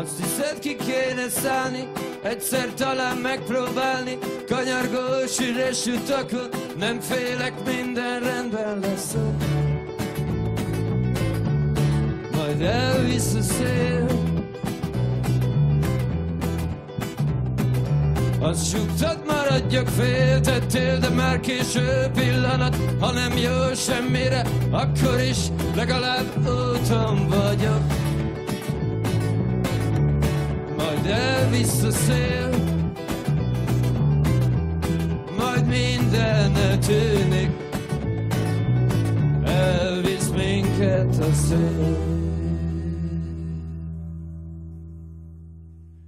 Azt hiszed, ki kéne szállni, egyszer talán megpróbálni. Kanyargós üres utakon, nem félek, minden rendben lesz. Majd elvisz a szél. Azt súgtad, maradjak, féltettél, de már késő pillanat. Ha nem jó semmire, akkor is legalább úton vagyok. Majd elvisz a szél, majd minden eltűnik, elvisz minket a szél.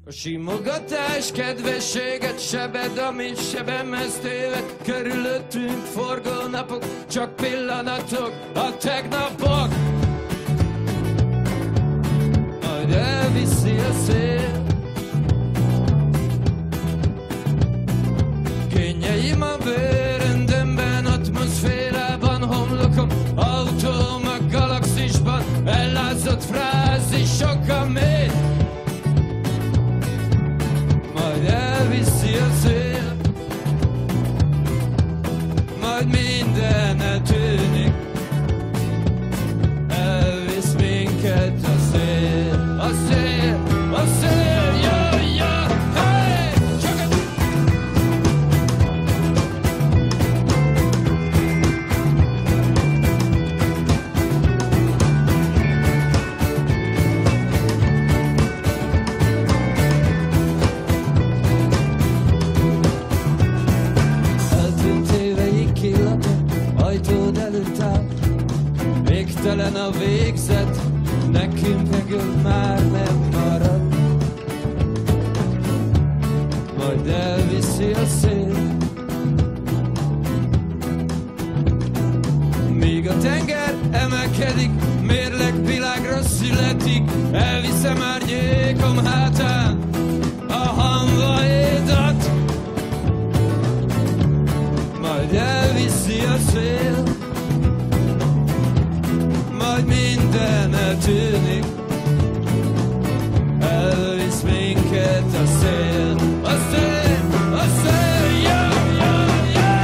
A simogatás kedvességet sebed, amit sebemhez téved. Körülöttünk forgó napok, csak pillanatok, a tegnapok. Majd elviszi a szél. Kényeim a bőröndömben, atmoszférában, homlokom, autóm a galaxisban, ellázott frázisok a mély. Majd elviszi a szél, majd minden eltűnik, elvisz minket a szél, a szél, a szél, jöjjön, hey! Végtelen a végzet, nekünk meg már nem marad. Majd elviszi a szél. Míg a tenger emelkedik, mérleg világra születik, elviszem árnyékom hátán a hamva édat. Majd elviszi a szél, majd minden eltűnik, elvisz minket a szél, a szél, a szél, yeah, yeah, yeah.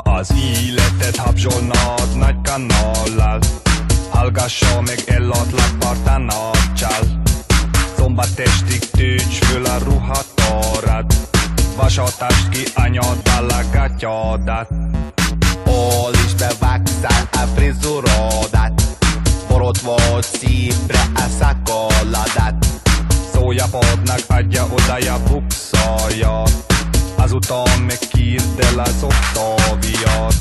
Az életet habzsolnod nagy kanallal, hallgassa meg ellatlak partán a csál. Szombat estig tűcs föl a ruhatorad, vasatást ki anyadal a gatyadat. Olítsd be vaxál a frizurodat, borotvolt szívre a szakoladat. Szója podnak, adja odaja bukszolja, Azután meg kiírd el az Oktáviát.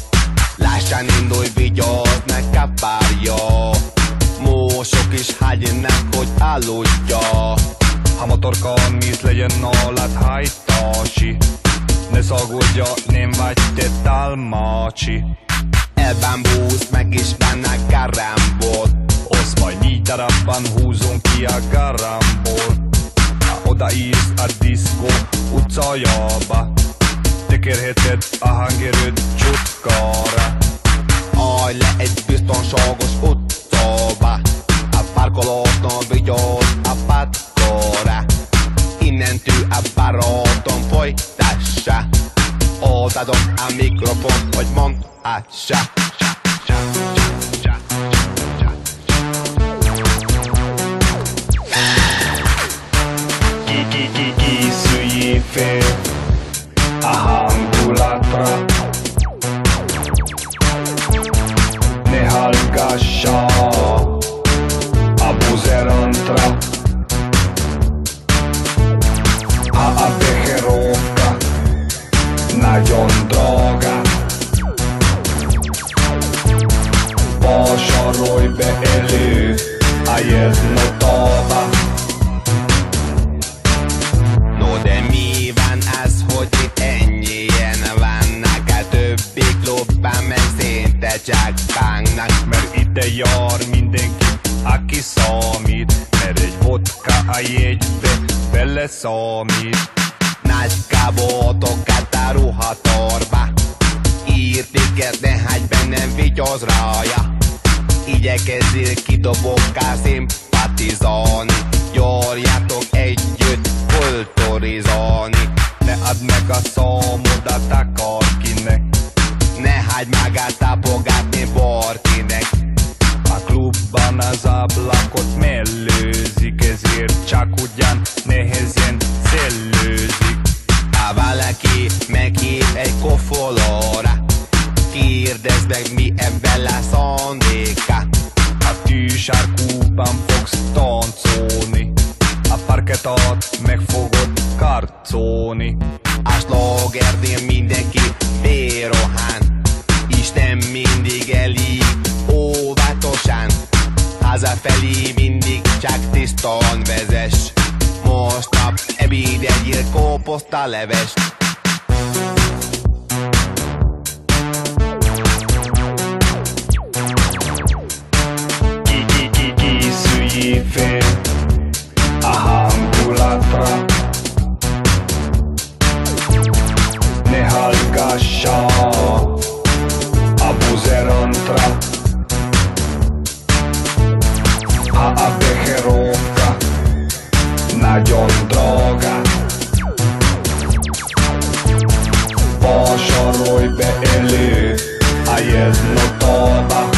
Lassan indulj, vigyázz, ne kapárja. Mósok is hagyjanak, hogy aludja. Ha motorkán mész, legyen nálad hajtási. Ne szagolja, nem vagy te talmácsi. Elbámbulsz, meg is vannak karambol. Azt majd 4 darabban húzunk ki a garamból. Ha odaírsz a diszkó utcajába, tekerheted a hangerőd csutkára. Állj le egy biztonságos utcába, a parkolótól vigyázz a patkóra. Innentől a barátom folytassa, odadom a mikrofon, hogy mondhassa. Készüljél fel a hangulatra, ne hallgassa a buzerantra. Ha a becherovka nagyon drága, vásárolj be elő a jednotába. No de mi van az, hogy itt ennyien vannak? A többi klubban meg szinte csak bángnak. Mert ide jár mindenki, aki számít, mert egy vodka a jegybe beleszámít. Nagy kabótokat a ruhatorba, írtiket ne hagyj bennem, vigyázz rája. Igyekezzél kidobókkal szimpatizálni, járjátok együtt kulturizálni. Ne add meg a számodat akárkinek, Ne hagyd magát tapogatni bárkinek. a klubban az ablakot mellőzik, ezért csak ugyan nehezen szellőzik. Ha valaki meghív egy kofolóra, kérdezd meg, mi ebben a szándéka. A tűsárkúban fogsz táncolni, a parketát meg fogod karcolni. A slágernél mindenki bérohán, Isten mindig elég óvatosan. Hazafelé mindig csak tisztán vezess, mostnap ebédegyél kóposztalevest. Készüljél fel a hangulatra, ne hallgassa a buzerantra. Ha a becherovka nagyon drága, vásárolj be elő a jednotába.